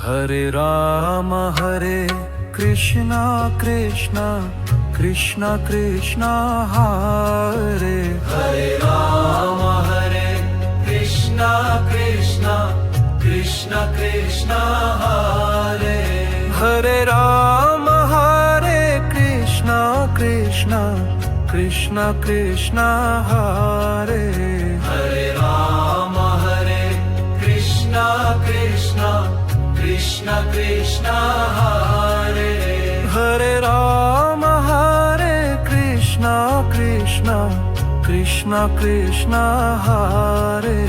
Hare Krishna Krishna Krishna Krishna Hare Hare Krishna Krishna Krishna Krishna Hare Hare Rama Hare Krishna Krishna Krishna Krishna Hare Hare Rama Hare Krishna Krishna Krishna Krishna Hare Hare Rama Hare Krishna Krishna Krishna Krishna Hare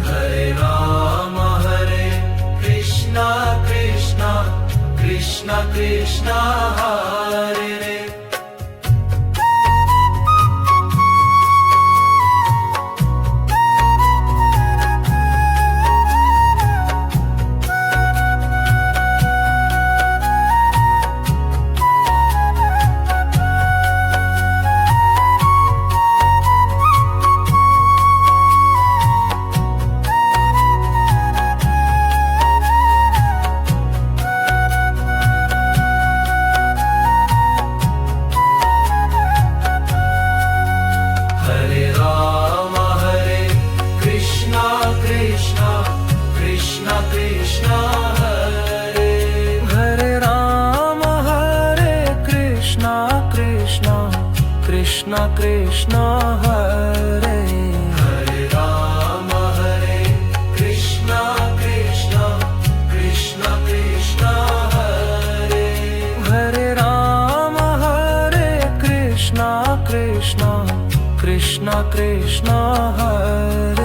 Hare Rama Hare Krishna Krishna Krishna Krishna Hare Krishna Krishna Hare Hare Rama Hare Krishna Krishna Krishna Krishna Hare Hare Rama Hare Krishna Krishna Krishna Krishna Hare